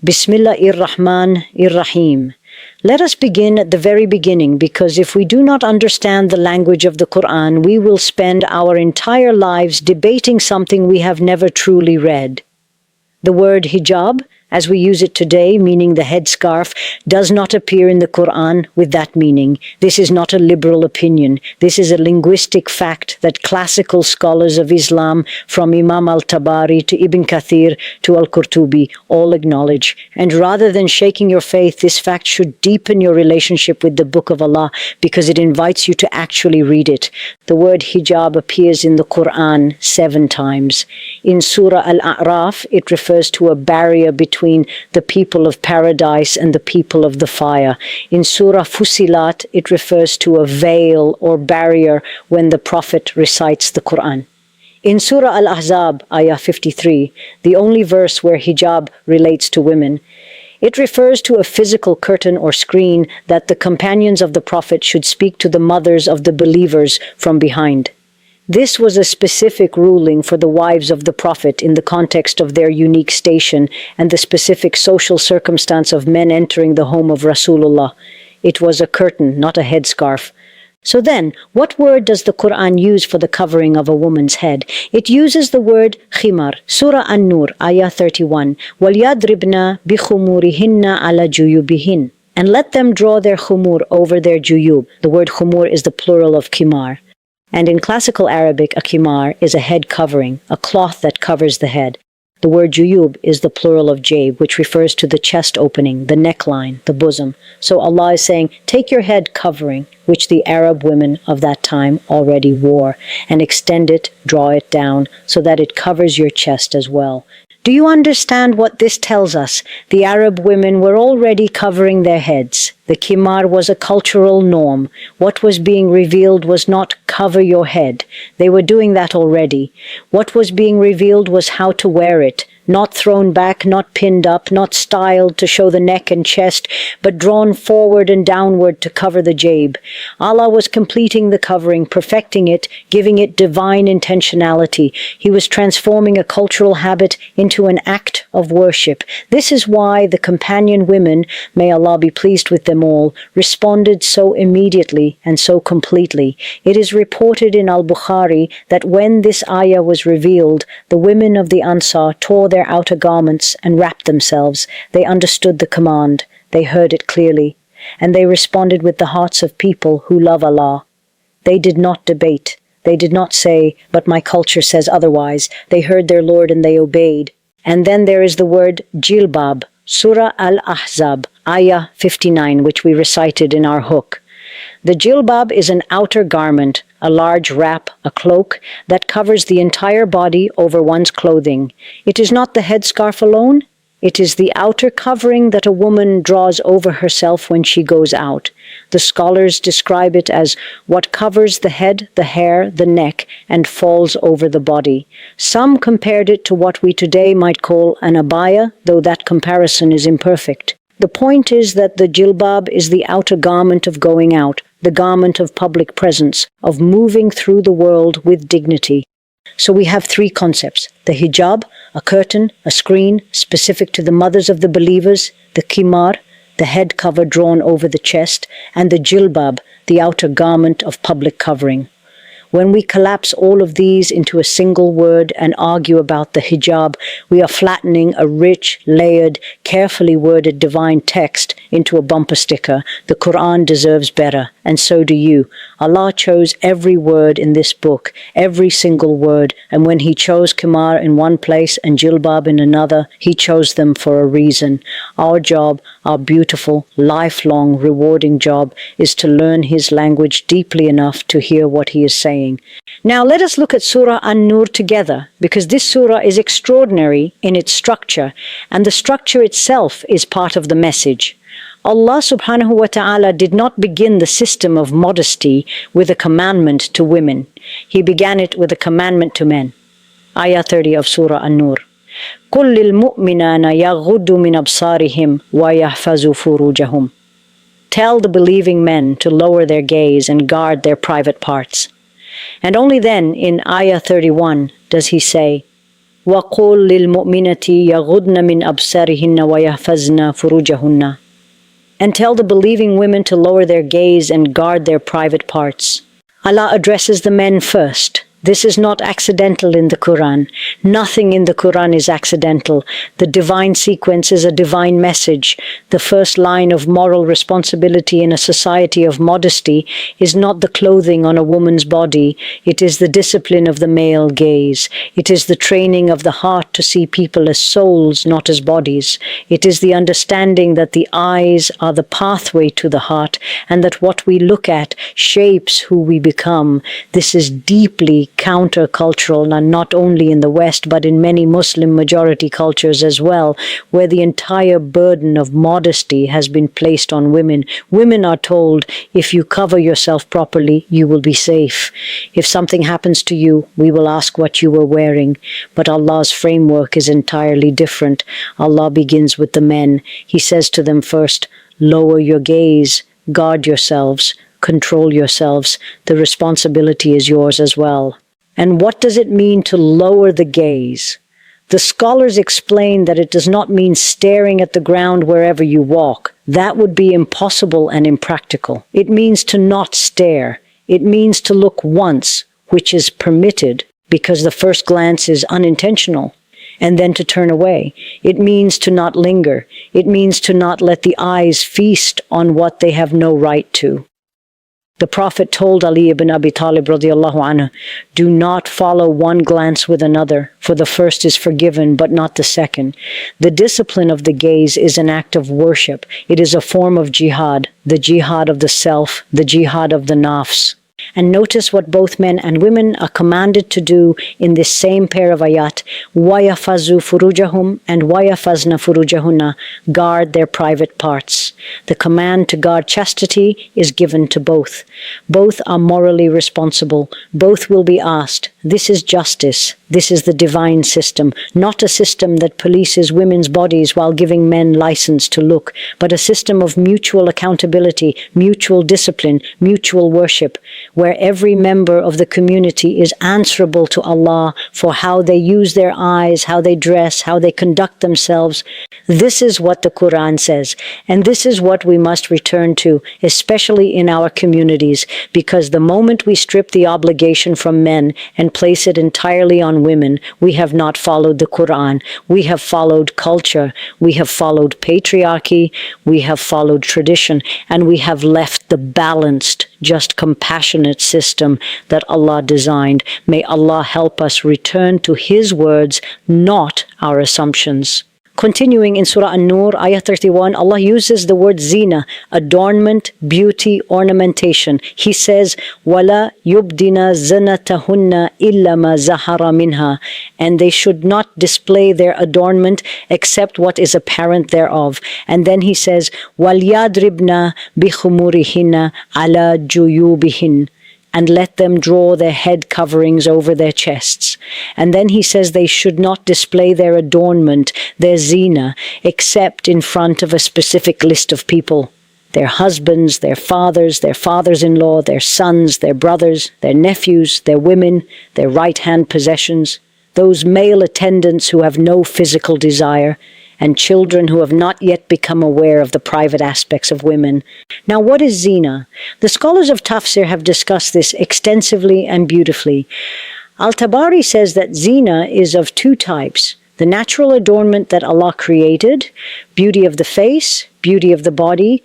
Bismillahir-Rahmanir-Rahim. Let us begin at the very beginning, because if we do not understand the language of the Qur'an, we will spend our entire lives debating something we have never truly read. The word hijab, as we use it today, meaning the headscarf, does not appear in the Qur'an with that meaning. This is not a liberal opinion. This is a linguistic fact that classical scholars of Islam, from Imam al-Tabari to Ibn Kathir to al-Qurtubi, all acknowledge. And rather than shaking your faith, this fact should deepen your relationship with the Book of Allah, because it invites you to actually read it. The word hijab appears in the Qur'an 7 times. In Surah Al-A'raf, it refers to a barrier between the people of paradise and the people of the fire. In Surah Fusilat, it refers to a veil or barrier when the Prophet recites the Qur'an. In Surah Al-Ahzab, ayah 53, the only verse where hijab relates to women, it refers to a physical curtain or screen that the companions of the Prophet should speak to the mothers of the believers from behind. This was a specific ruling for the wives of the Prophet in the context of their unique station and the specific social circumstance of men entering the home of Rasulullah. It was a curtain, not a headscarf. So then, what word does the Qur'an use for the covering of a woman's head? It uses the word Khimar. Surah An-Nur, ayah 31. وَلْيَضْرِبْنَا بِخُمُورِهِنَّ عَلَى جُيُوبِهِنَّ. And let them draw their khumur over their juyub. The word khumur is the plural of Khimar. And in classical Arabic, a khimar is a head covering, a cloth that covers the head. The word juyub is the plural of jayb, which refers to the chest opening, the neckline, the bosom. So Allah is saying, take your head covering, which the Arab women of that time already wore, and extend it, draw it down, so that it covers your chest as well. Do you understand what this tells us? The Arab women were already covering their heads. The khimar was a cultural norm. What was being revealed was not cover your head. They were doing that already. What was being revealed was how to wear it. Not thrown back, not pinned up, not styled to show the neck and chest, but drawn forward and downward to cover the jayb. Allah was completing the covering, perfecting it, giving it divine intentionality. He was transforming a cultural habit into an act of worship. This is why the companion women, may Allah be pleased with them all, responded so immediately and so completely. It is reported in Al-Bukhari that when this ayah was revealed, the women of the Ansar tore their outer garments and wrapped themselves. They understood the command. They heard it clearly. And they responded with the hearts of people who love Allah. They did not debate. They did not say, but my culture says otherwise. They heard their Lord and they obeyed. And then there is the word Jilbab, Surah Al-Ahzab, ayah 59, which we recited in our hook. The jilbab is an outer garment, a large wrap, a cloak, that covers the entire body over one's clothing. It is not the headscarf alone. It is the outer covering that a woman draws over herself when she goes out. The scholars describe it as what covers the head, the hair, the neck, and falls over the body. Some compared it to what we today might call an abaya, though that comparison is imperfect. The point is that the jilbab is the outer garment of going out, the garment of public presence, of moving through the world with dignity. So we have 3 concepts: the hijab, a curtain, a screen specific to the mothers of the believers, the khimar, the head cover drawn over the chest, and the jilbab, the outer garment of public covering. When we collapse all of these into a single word and argue about the hijab, we are flattening a rich, layered, carefully worded divine text into a bumper sticker. The Qur'an deserves better, and so do you. Allah chose every word in this book, every single word, and when He chose Khimar in one place and Jilbab in another, He chose them for a reason. Our job, our beautiful, lifelong, rewarding job, is to learn His language deeply enough to hear what He is saying. Now let us look at Surah An-Nur together, because this surah is extraordinary in its structure, and the structure itself is part of the message. Allah subhanahu wa ta'ala did not begin the system of modesty with a commandment to women. He began it with a commandment to men. Ayah 30 of Surah An-Nur. قُلْ لِلْمُؤْمِنَانَ يَغُضُّ مِنْ أَبْصَارِهِمْ وَيَحْفَظُوا فُرُوجَهُمْ. Tell the believing men to lower their gaze and guard their private parts. And only then, in Ayah 31, does He say, وَقُلْ لِلْمُؤْمِنَةِ يَغُضْنَ مِنْ أَبْصَارِهِنَّ وَيَحْفَظْنَ فُرُوجَهُنَّ. And tell the believing women to lower their gaze and guard their private parts. Allah addresses the men first. This is not accidental in the Quran. Nothing in the Quran is accidental. The divine sequence is a divine message. The first line of moral responsibility in a society of modesty is not the clothing on a woman's body. It is the discipline of the male gaze. It is the training of the heart to see people as souls, not as bodies. It is the understanding that the eyes are the pathway to the heart, and that what we look at shapes who we become. This is deeply counter-cultural, and not only in the West, but in many Muslim majority cultures as well, where the entire burden of modesty has been placed on women. Women are told, if you cover yourself properly, you will be safe. If something happens to you, we will ask what you were wearing. But Allah's framework is entirely different. Allah begins with the men. He says to them first, lower your gaze, guard yourselves, control yourselves. The responsibility is yours as well. And what does it mean to lower the gaze? The scholars explain that it does not mean staring at the ground wherever you walk. That would be impossible and impractical. It means to not stare. It means to look once, which is permitted because the first glance is unintentional, and then to turn away. It means to not linger. It means to not let the eyes feast on what they have no right to. The Prophet told Ali ibn Abi Talib radiallahu anhu, do not follow one glance with another, for the first is forgiven, but not the second. The discipline of the gaze is an act of worship. It is a form of jihad, the jihad of the self, the jihad of the nafs. And notice what both men and women are commanded to do in this same pair of ayat. وَيَفَزُّ فُرُوجَهُمْ and وَيَفَزْنَ فُرُوجَهُنَّ, guard their private parts. The command to guard chastity is given to both. Both are morally responsible. Both will be asked. This is justice. This is the divine system, not a system that polices women's bodies while giving men license to look, but a system of mutual accountability, mutual discipline, mutual worship, where every member of the community is answerable to Allah for how they use their eyes, how they dress, how they conduct themselves. This is what the Quran says, and this is what we must return to, especially in our communities, because the moment we strip the obligation from men and place it entirely on women, we have not followed the Quran. We have followed culture. We have followed patriarchy. We have followed tradition, and we have left the balanced, just compassionate system that Allah designed. May Allah help us return to His words, not our assumptions. Continuing in Surah An-Nur, Ayah 31, Allah uses the word zeenah, adornment, beauty, ornamentation. He says, وَلَا يُبْدِنَا زَنَتَهُنَّ إِلَّا مَا زَهَرَ مِنْهَا, and they should not display their adornment except what is apparent thereof. And then He says, وَلْيَضْرِبْنَا بِخُمُورِهِنَّ عَلَى جُيُوبِهِنَّ, and let them draw their head coverings over their chests. And then He says they should not display their adornment, their zeenah, except in front of a specific list of people. Their husbands, their fathers-in-law, their sons, their brothers, their nephews, their women, their right-hand possessions, those male attendants who have no physical desire, and children who have not yet become aware of the private aspects of women. Now, what is zeenah? The scholars of Tafsir have discussed this extensively and beautifully. Al-Tabari says that zeenah is of two types: the natural adornment that Allah created, beauty of the face, beauty of the body,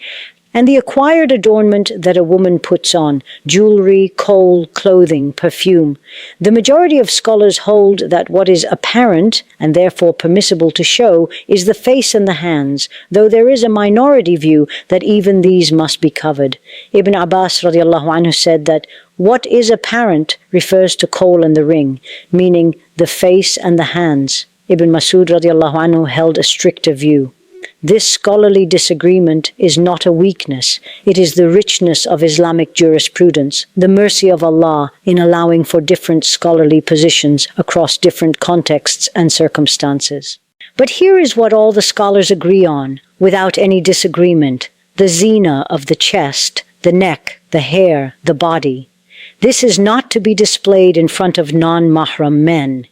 and the acquired adornment that a woman puts on, jewelry, kohl, clothing, perfume. The majority of scholars hold that what is apparent, and therefore permissible to show, is the face and the hands, though there is a minority view that even these must be covered. Ibn Abbas radiallahu anhu said that what is apparent refers to kohl and the ring, meaning the face and the hands. Ibn Masud radiallahu anhu held a stricter view. This scholarly disagreement is not a weakness. It is the richness of Islamic jurisprudence, the mercy of Allah in allowing for different scholarly positions across different contexts and circumstances. But here is what all the scholars agree on, without any disagreement: the zeenah of the chest, the neck, the hair, the body. This is not to be displayed in front of non-mahram men.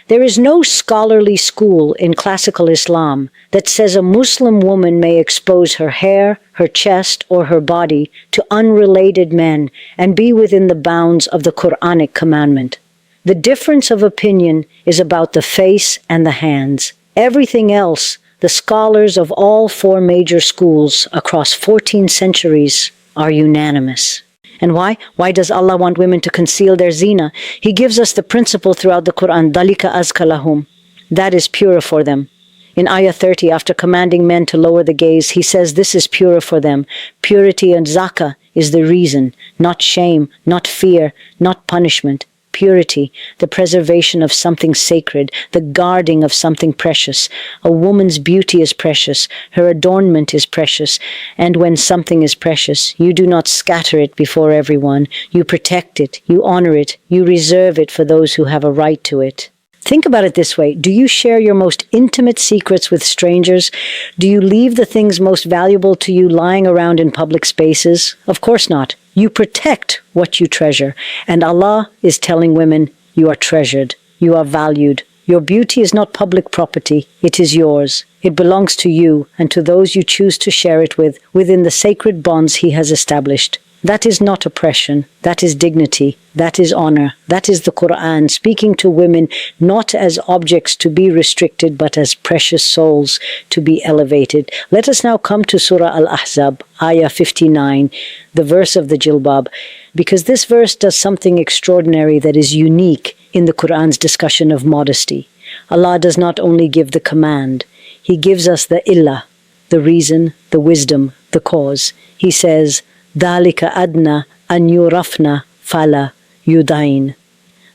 There is no scholarly school in classical Islam that says a Muslim woman may expose her hair, her chest, or her body to unrelated men and be within the bounds of the Qur'anic commandment. The difference of opinion is about the face and the hands. Everything else, the scholars of all four major schools across 14 centuries are unanimous. And why? Why does Allah want women to conceal their zeenah? He gives us the principle throughout the Qur'an, "Dalika azka lahum." That is purer for them. In Ayah 30, after commanding men to lower the gaze, he says this is purer for them. Purity and zakah is the reason, not shame, not fear, not punishment. Purity, the preservation of something sacred, the guarding of something precious. A woman's beauty is precious, her adornment is precious, and when something is precious, you do not scatter it before everyone. You protect it, you honor it, you reserve it for those who have a right to it. Think about it this way. Do you share your most intimate secrets with strangers? Do you leave the things most valuable to you lying around in public spaces? Of course not. You protect what you treasure. And Allah is telling women, you are treasured. You are valued. Your beauty is not public property. It is yours. It belongs to you and to those you choose to share it with within the sacred bonds He has established. That is not oppression. That is dignity. That is honor. That is the Qur'an speaking to women not as objects to be restricted, but as precious souls to be elevated. Let us now come to Surah Al-Ahzab, Ayah 59, the verse of the Jilbab, because this verse does something extraordinary that is unique in the Qur'an's discussion of modesty. Allah does not only give the command, He gives us the illah, the reason, the wisdom, the cause. He says, ذَلِكَ أَدْنَى أَنْ يُرَفْنَ فَلَا يُدَيْنَ.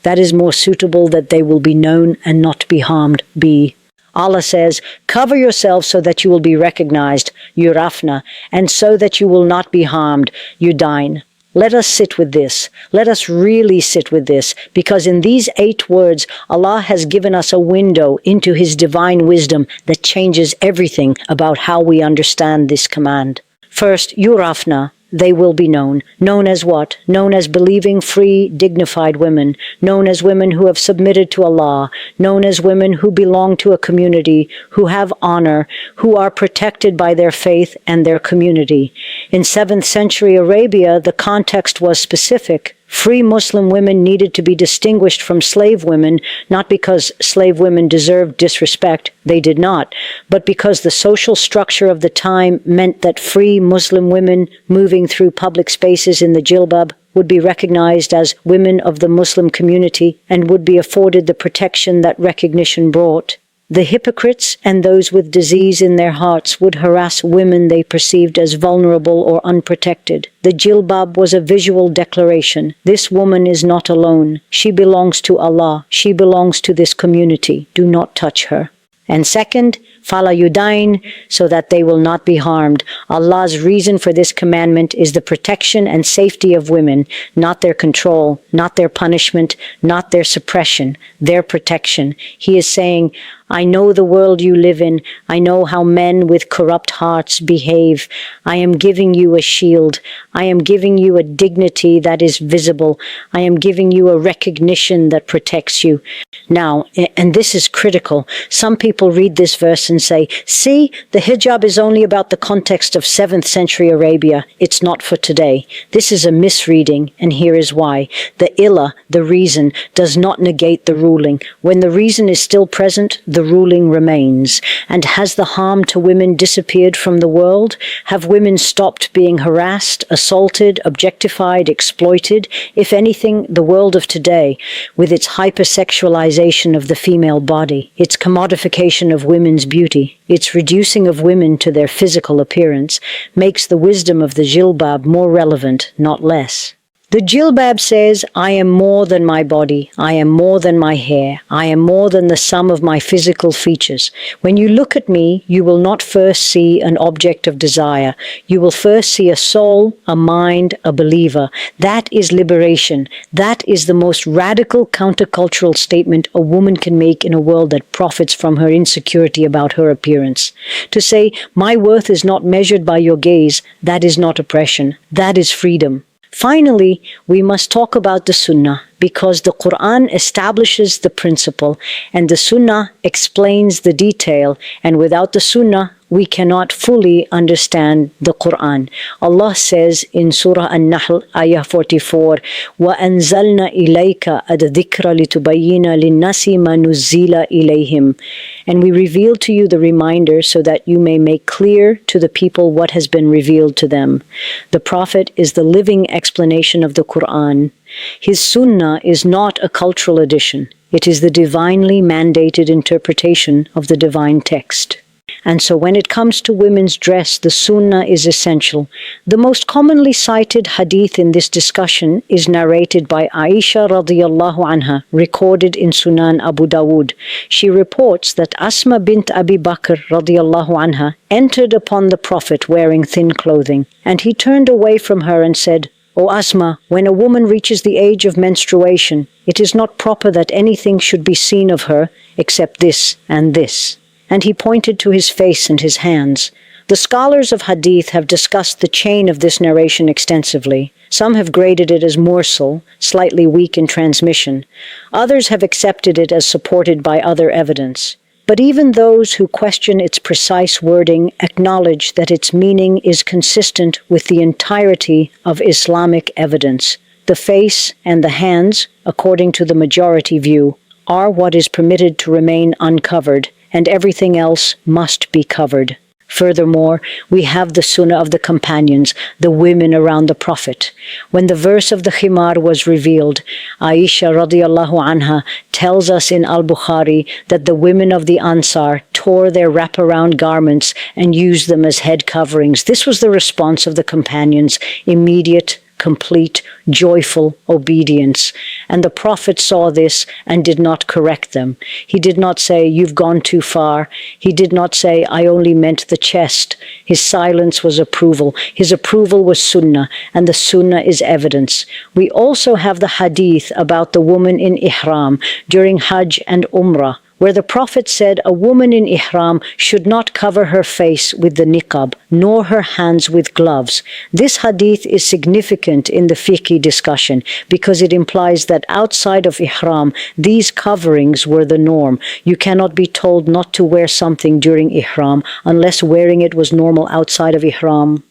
That is more suitable that they will be known and not be harmed. B. Allah says, cover yourselves so that you will be recognized, yurafna, and so that you will not be harmed, yudain. Let us sit with this. Let us really sit with this, because in these 8 words, Allah has given us a window into His divine wisdom that changes everything about how we understand this command. First, yurafna. They will be known. Known as what? Known as believing, free, dignified women. Known as women who have submitted to Allah. Known as women who belong to a community, who have honor, who are protected by their faith and their community. In 7th century Arabia, the context was specific. Free Muslim women needed to be distinguished from slave women, not because slave women deserved disrespect, they did not, but because the social structure of the time meant that free Muslim women moving through public spaces in the Jilbab would be recognized as women of the Muslim community and would be afforded the protection that recognition brought. The hypocrites and those with disease in their hearts would harass women they perceived as vulnerable or unprotected. The Jilbab was a visual declaration. This woman is not alone. She belongs to Allah. She belongs to this community. Do not touch her. And second, fala yudain, so that they will not be harmed. Allah's reason for this commandment is the protection and safety of women, not their control, not their punishment, not their suppression, their protection. He is saying, I know the world you live in. I know how men with corrupt hearts behave. I am giving you a shield. I am giving you a dignity that is visible. I am giving you a recognition that protects you. Now, and this is critical, some people read this verse and say, see, the hijab is only about the context of 7th century Arabia. It's not for today. This is a misreading, and here is why. The illah, the reason, does not negate the ruling. When the reason is still present, the ruling remains. And has the harm to women disappeared from the world? Have women stopped being harassed, assaulted, objectified, exploited? If anything, the world of today, with its hypersexualization of the female body, its commodification of women's beauty, its reducing of women to their physical appearance, makes the wisdom of the Jilbab more relevant, not less. The Jilbab says, I am more than my body, I am more than my hair, I am more than the sum of my physical features. When you look at me, you will not first see an object of desire. You will first see a soul, a mind, a believer. That is liberation. That is the most radical countercultural statement a woman can make in a world that profits from her insecurity about her appearance. To say, my worth is not measured by your gaze, that is not oppression. That is freedom. Finally, we must talk about the Sunnah, because the Qur'an establishes the principle and the Sunnah explains the detail, and without the Sunnah, we cannot fully understand the Qur'an. Allah says in Surah An-Nahl, ayah 44, وَأَنزَلْنَا إِلَيْكَ الذِّكْرَ لِتُبَيِّنَ لِلنَّاسِ مَا نُزِّلَ إِلَيْهِمْ. And we reveal to you the reminder so that you may make clear to the people what has been revealed to them. The Prophet is the living explanation of the Qur'an. His Sunnah is not a cultural addition. It is the divinely mandated interpretation of the divine text. And so when it comes to women's dress, the Sunnah is essential. The most commonly cited hadith in this discussion is narrated by Aisha radiyallahu anha, recorded in Sunan Abu Dawud. She reports that Asma bint Abi Bakr radiyallahu anha entered upon the Prophet wearing thin clothing, and he turned away from her and said, "O Asma, when a woman reaches the age of menstruation, it is not proper that anything should be seen of her except this and this." And he pointed to his face and his hands. The scholars of hadith have discussed the chain of this narration extensively. Some have graded it as mursal, slightly weak in transmission. Others have accepted it as supported by other evidence. But even those who question its precise wording acknowledge that its meaning is consistent with the entirety of Islamic evidence. The face and the hands, according to the majority view, are what is permitted to remain uncovered, and everything else must be covered. Furthermore, we have the Sunnah of the companions, the women around the Prophet. When the verse of the Khimar was revealed, Aisha radiyallahu anha tells us in Al-Bukhari that the women of the Ansar tore their wraparound garments and used them as head coverings. This was the response of the companions, immediate, complete, joyful obedience. And the Prophet saw this and did not correct them. He did not say, "You've gone too far." He did not say, "I only meant the chest." His silence was approval. His approval was Sunnah, and the Sunnah is evidence. We also have the hadith about the woman in Ihram during Hajj and Umrah, where the Prophet said a woman in Ihram should not cover her face with the niqab, nor her hands with gloves. This hadith is significant in the fiqh discussion because it implies that outside of Ihram, these coverings were the norm. You cannot be told not to wear something during Ihram unless wearing it was normal outside of Ihram.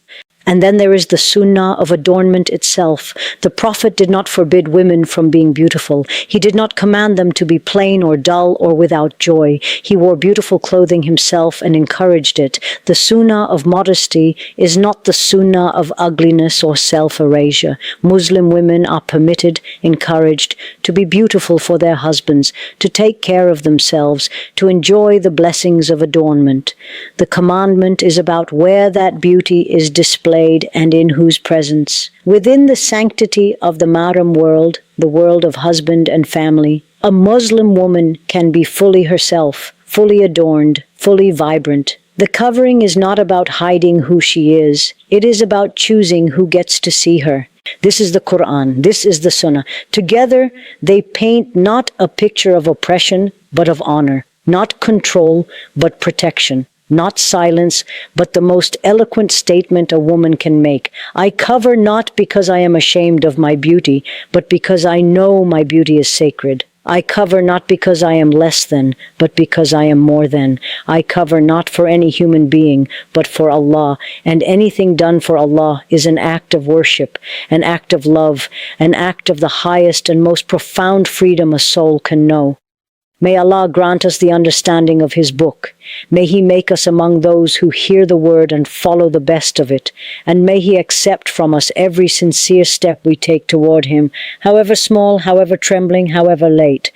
And then there is the Sunnah of adornment itself. The Prophet did not forbid women from being beautiful. He did not command them to be plain or dull or without joy. He wore beautiful clothing himself and encouraged it. The Sunnah of modesty is not the Sunnah of ugliness or self-erasure. Muslim women are permitted, encouraged, to be beautiful for their husbands, to take care of themselves, to enjoy the blessings of adornment. The commandment is about where that beauty is displayed and in whose presence. Within the sanctity of the mahram world, the world of husband and family, a Muslim woman can be fully herself, fully adorned, fully vibrant. The covering is not about hiding who she is. It is about choosing who gets to see her. This is the Qur'an. This is the Sunnah. Together, they paint not a picture of oppression, but of honor, not control, but protection. Not silence, but the most eloquent statement a woman can make. I cover not because I am ashamed of my beauty, but because I know my beauty is sacred. I cover not because I am less than, but because I am more than. I cover not for any human being, but for Allah, and anything done for Allah is an act of worship, an act of love, an act of the highest and most profound freedom a soul can know. May Allah grant us the understanding of His book. May He make us among those who hear the word and follow the best of it. And may He accept from us every sincere step we take toward Him, however small, however trembling, however late.